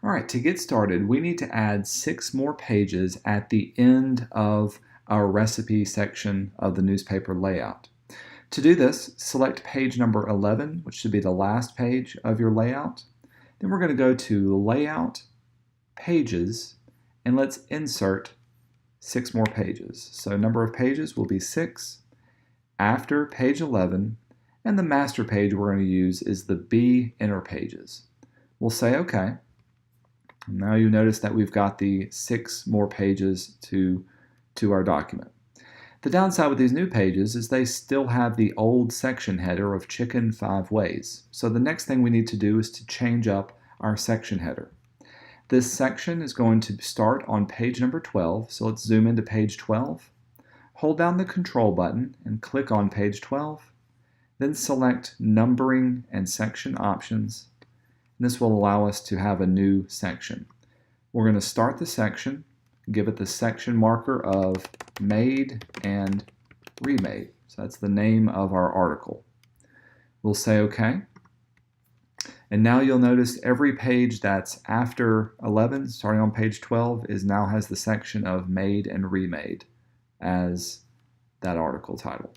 All right, to get started, we need to add 6 more pages at the end of our recipe section of the newspaper layout. To do this, select page number 11, which should be the last page of your layout. Then we're going to go to Layout, Pages, and let's insert 6 more pages. So number of pages will be 6 after page 11, and the master page we're going to use is the B inner pages. We'll say OK. Now you notice that we've got the 6 more pages to our document. The downside with these new pages is they still have the old section header of Chicken 5 Ways. So the next thing we need to do is to change up our section header. This section is going to start on page number 12, so let's zoom into page 12. Hold down the Control button and click on page 12. Then select Numbering and Section Options. This will allow us to have a new section. We're going to start the section, give it the section marker of Made and Remade. So that's the name of our article. We'll say OK. And now you'll notice every page that's after 11, starting on page 12, now has the section of Made and Remade as that article title.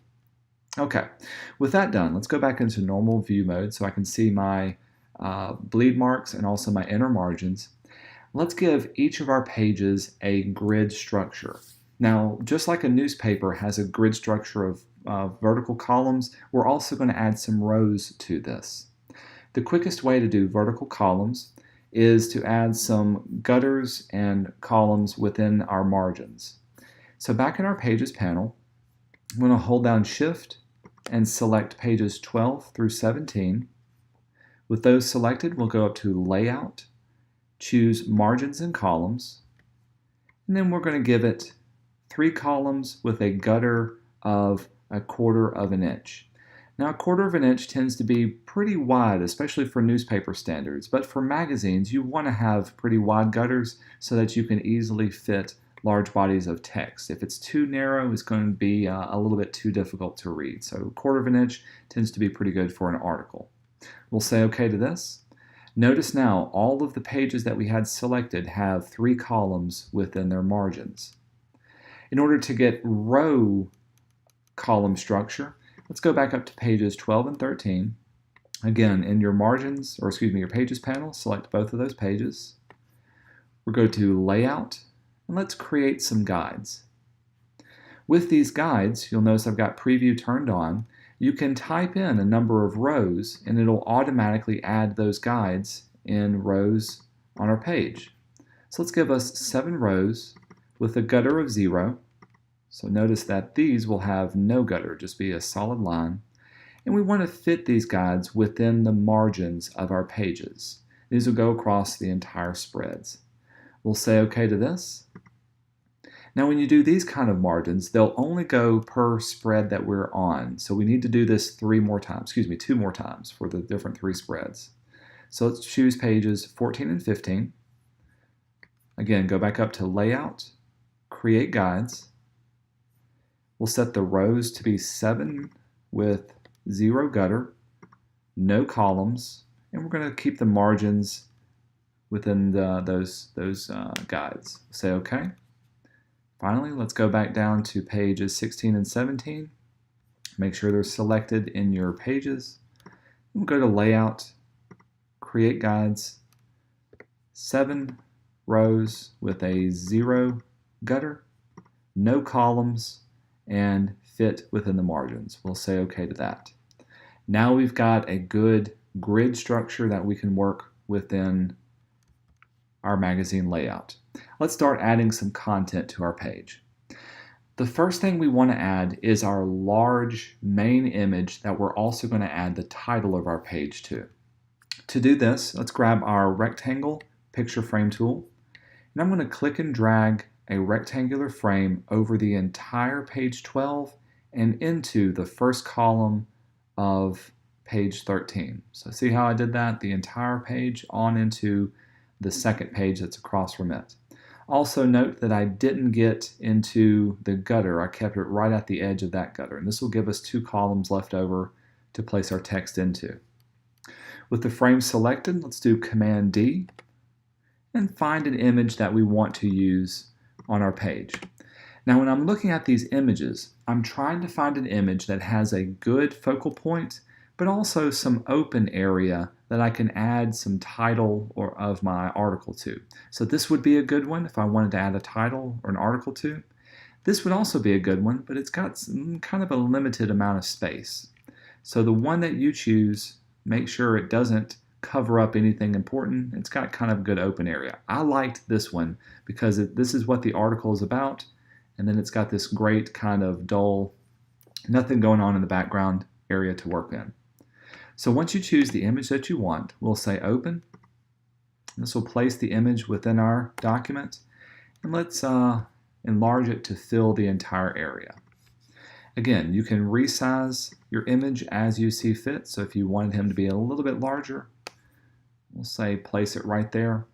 OK, with that done, let's go back into normal view mode so I can see my bleed marks and also my inner margins. Let's give each of our pages a grid structure. Now, just like a newspaper has a grid structure of vertical columns, we're also going to add some rows to this. The quickest way to do vertical columns is to add some gutters and columns within our margins. So back in our Pages panel, I'm going to hold down Shift and select pages 12 through 17. With those selected, we'll go up to Layout, choose Margins and Columns, and then we're going to give it 3 columns with a gutter of 1/4 of an inch. Now, 1/4 of an inch tends to be pretty wide, especially for newspaper standards, but for magazines, you want to have pretty wide gutters so that you can easily fit large bodies of text. If it's too narrow, it's going to be a little bit too difficult to read. So 1/4 of an inch tends to be pretty good for an article. We'll say OK to this. Notice now all of the pages that we had selected have 3 columns within their margins. In order to get row column structure, let's go back up to pages 12 and 13. Again, in your margins, or excuse me, your Pages panel, select both of those pages. We'll go to Layout, and let's create some guides. With these guides, you'll notice I've got Preview turned on. You can type in a number of rows, and it'll automatically add those guides in rows on our page. So let's give us 7 rows with a gutter of 0. So notice that these will have no gutter, just be a solid line. And we want to fit these guides within the margins of our pages. These will go across the entire spreads. We'll say OK to this. Now when you do these kind of margins, they'll only go per spread that we're on. So we need to do this 2 more times for the different 3 spreads. So let's choose pages 14 and 15. Again, go back up to Layout, Create Guides. We'll set the rows to be 7 with 0 gutter, no columns, and we're going to keep the margins within those guides. Say OK. Finally, let's go back down to pages 16 and 17. Make sure they're selected in your pages. We'll go to Layout, Create Guides, 7 rows with a 0 gutter, no columns, and fit within the margins. We'll say OK to that. Now we've got a good grid structure that we can work within our magazine layout. Let's start adding some content to our page. The first thing we want to add is our large main image that we're also going to add the title of our page to. To do this, let's grab our rectangle picture frame tool, and I'm going to click and drag a rectangular frame over the entire page 12 and into the first column of page 13. So see how I did that? The entire page on into the second page that's across from it. Also note that I didn't get into the gutter. I kept it right at the edge of that gutter, and this will give us 2 columns left over to place our text into. With the frame selected, let's do Command D, and find an image that we want to use on our page. Now when I'm looking at these images, I'm trying to find an image that has a good focal point, but also some open area that I can add some title or of my article to. So this would be a good one if I wanted to add a title or an article to. This would also be a good one, but it's got kind of a limited amount of space. So the one that you choose, make sure it doesn't cover up anything important. It's got kind of a good open area. I liked this one because this is what the article is about, and then it's got this great kind of dull, nothing going on in the background area to work in. So once you choose the image that you want, we'll say open. This will place the image within our document, and let's enlarge it to fill the entire area. Again, you can resize your image as you see fit. So if you wanted him to be a little bit larger, we'll say place it right there.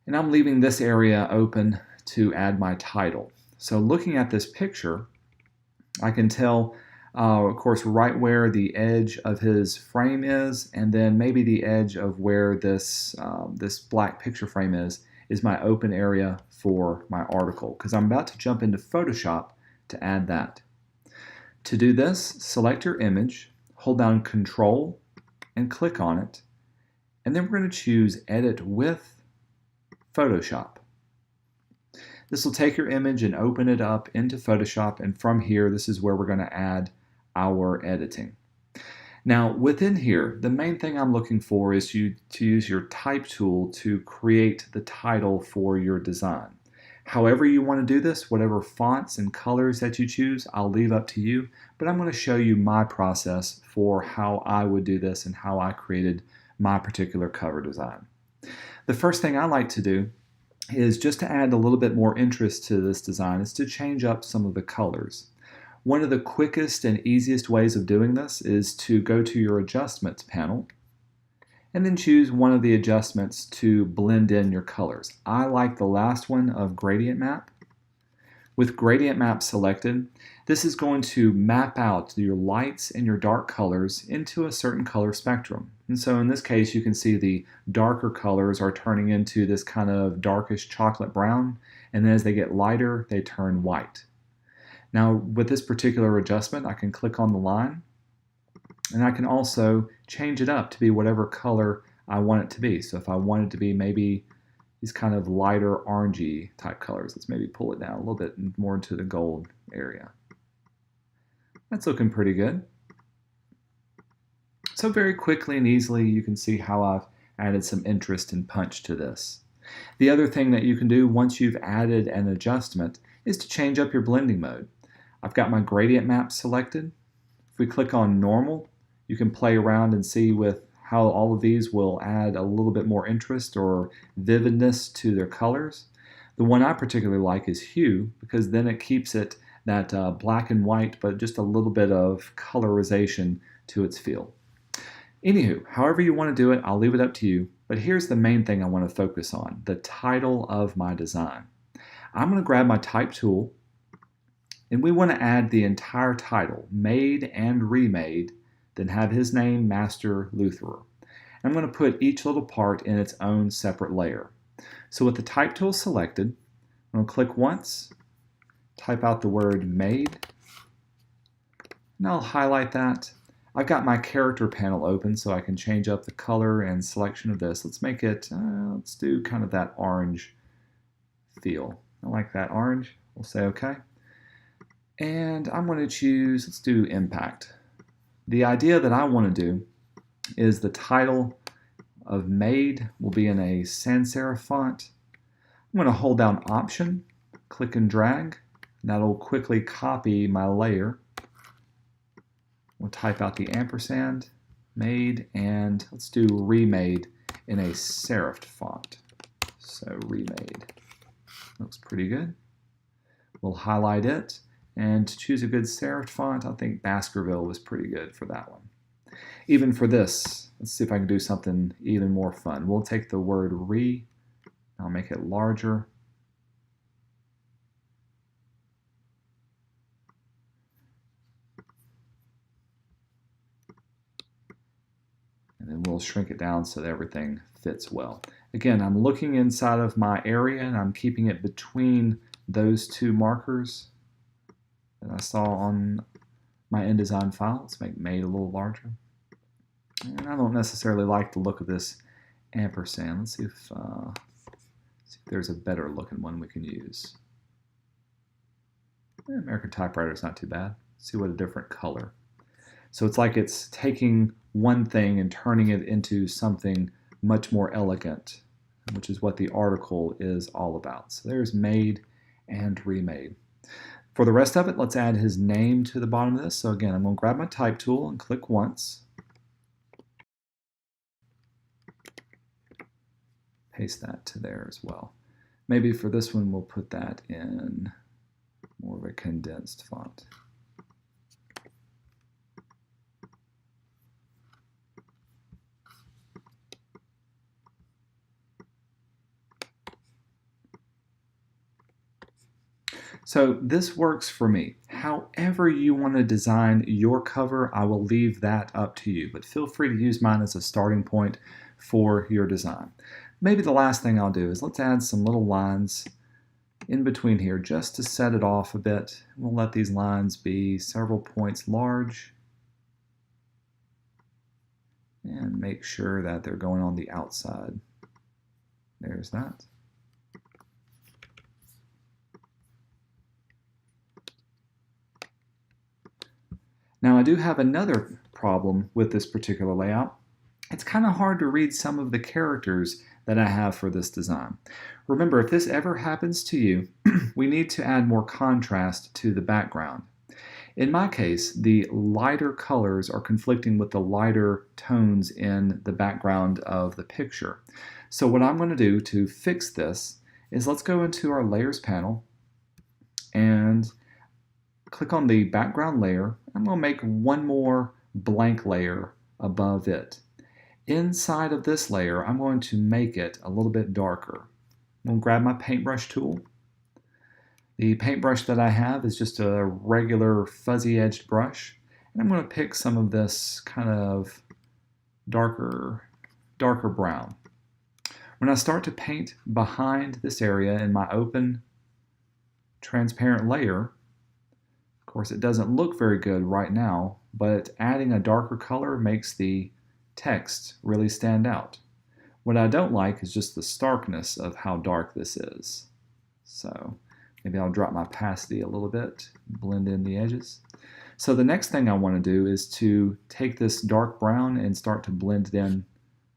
And I'm leaving this area open to add my title. So looking at this picture, I can tell, of course, right where the edge of his frame is, and then maybe the edge of where this black picture frame is my open area for my article, because I'm about to jump into Photoshop to add that. To do this, select your image, hold down Control, and click on it, and then we're going to choose Edit with Photoshop. This will take your image and open it up into Photoshop, and from here, this is where we're going to add our editing. Now, within here, the main thing I'm looking for is to use your Type tool to create the title for your design. However you want to do this, whatever fonts and colors that you choose, I'll leave up to you, but I'm going to show you my process for how I would do this and how I created my particular cover design. The first thing I like to do is just to add a little bit more interest to this design is to change up some of the colors. One of the quickest and easiest ways of doing this is to go to your Adjustments panel and then choose one of the adjustments to blend in your colors. I like the last one of Gradient Map. With Gradient Map selected, this is going to map out your lights and your dark colors into a certain color spectrum. And so in this case, you can see the darker colors are turning into this kind of darkish chocolate brown, and then as they get lighter, they turn white. Now, with this particular adjustment, I can click on the line, and I can also change it up to be whatever color I want it to be. So if I want it to be maybe these kind of lighter orangey type colors, let's maybe pull it down a little bit more into the gold area. That's looking pretty good. So very quickly and easily, you can see how I've added some interest and punch to this. The other thing that you can do once you've added an adjustment is to change up your blending mode. I've got my gradient map selected. If we click on normal, you can play around and see with how all of these will add a little bit more interest or vividness to their colors. The one I particularly like is hue, because then it keeps it that black and white, but just a little bit of colorization to its feel. Anywho, however you want to do it, I'll leave it up to you, but here's the main thing I want to focus on, the title of my design. I'm going to grab my Type tool, and we want to add the entire title, Made and Remade, then have his name, Master Lutherer. I'm going to put each little part in its own separate layer. So with the Type tool selected, I'm going to click once, type out the word Made, and I'll highlight that. I've got my character panel open so I can change up the color and selection of this. Let's make it, let's do kind of that orange feel. I like that orange. We'll say OK. And I'm going to choose, let's do Impact. The idea that I want to do is the title of Made will be in a sans serif font. I'm going to hold down Option, click and drag, and that'll quickly copy my layer. We'll type out the ampersand, Made, and let's do Remade in a serifed font. So Remade. Looks pretty good. We'll highlight it, and to choose a good serifed font, I think Baskerville was pretty good for that one. Even for this, let's see if I can do something even more fun. We'll take the word re, I'll make it larger. And then we'll shrink it down so that everything fits well. Again, I'm looking inside of my area and I'm keeping it between those two markers that I saw on my InDesign file. Let's make made a little larger. And I don't necessarily like the look of this ampersand. Let's see if there's a better looking one we can use. American typewriter is not too bad. Let's see what a different color. So it's like it's taking one thing and turning it into something much more elegant, which is what the article is all about. So there's made and remade. For the rest of it, let's add his name to the bottom of this. So again, I'm going to grab my type tool and click once. Paste that to there as well. Maybe for this one, we'll put that in more of a condensed font. So this works for me. However you want to design your cover, I will leave that up to you, but feel free to use mine as a starting point for your design. Maybe the last thing I'll do is let's add some little lines in between here just to set it off a bit. We'll let these lines be several points large and make sure that they're going on the outside. There's that. Now I do have another problem with this particular layout. It's kind of hard to read some of the characters that I have for this design. Remember, if this ever happens to you, we need to add more contrast to the background. In my case, the lighter colors are conflicting with the lighter tones in the background of the picture. So what I'm going to do to fix this is let's go into our Layers panel and click on the background layer. I'm going to make one more blank layer above it. Inside of this layer, I'm going to make it a little bit darker. I'm going to grab my paintbrush tool. The paintbrush that I have is just a regular fuzzy-edged brush. And I'm going to pick some of this kind of darker brown. When I start to paint behind this area in my open transparent layer, of course it doesn't look very good right now, but adding a darker color makes the text really stand out. What I don't like is just the starkness of how dark this is. So maybe I'll drop my opacity a little bit, blend in the edges. So the next thing I want to do is to take this dark brown and start to blend it in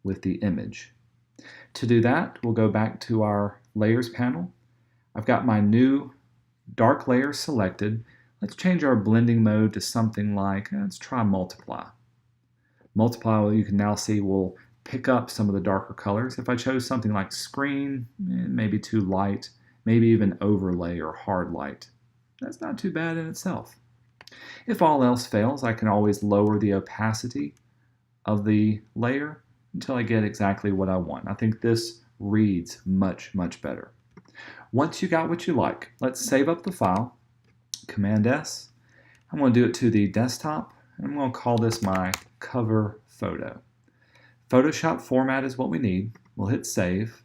with the image. To do that, we'll go back to our Layers panel. I've got my new dark layer selected. Let's change our blending mode to something like, let's try Multiply. Multiply, you can now see, will pick up some of the darker colors. If I chose something like Screen, maybe too light, maybe even Overlay or Hard Light, that's not too bad in itself. If all else fails, I can always lower the opacity of the layer until I get exactly what I want. I think this reads much, much better. Once you got what you like, let's save up the file, Command S. I'm going to do it to the desktop, and I'm going to call this my cover photo. Photoshop format is what we need. We'll hit save,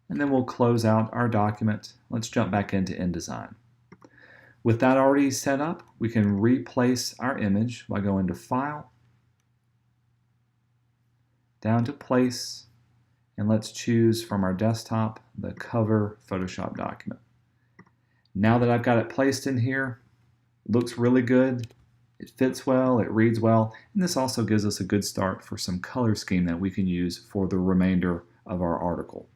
and then we'll close out our document. Let's jump back into InDesign. With that already set up, we can replace our image by going to File, down to Place, and let's choose from our desktop the cover Photoshop document. Now that I've got it placed in here, it looks really good, it fits well, it reads well, and this also gives us a good start for some color scheme that we can use for the remainder of our article.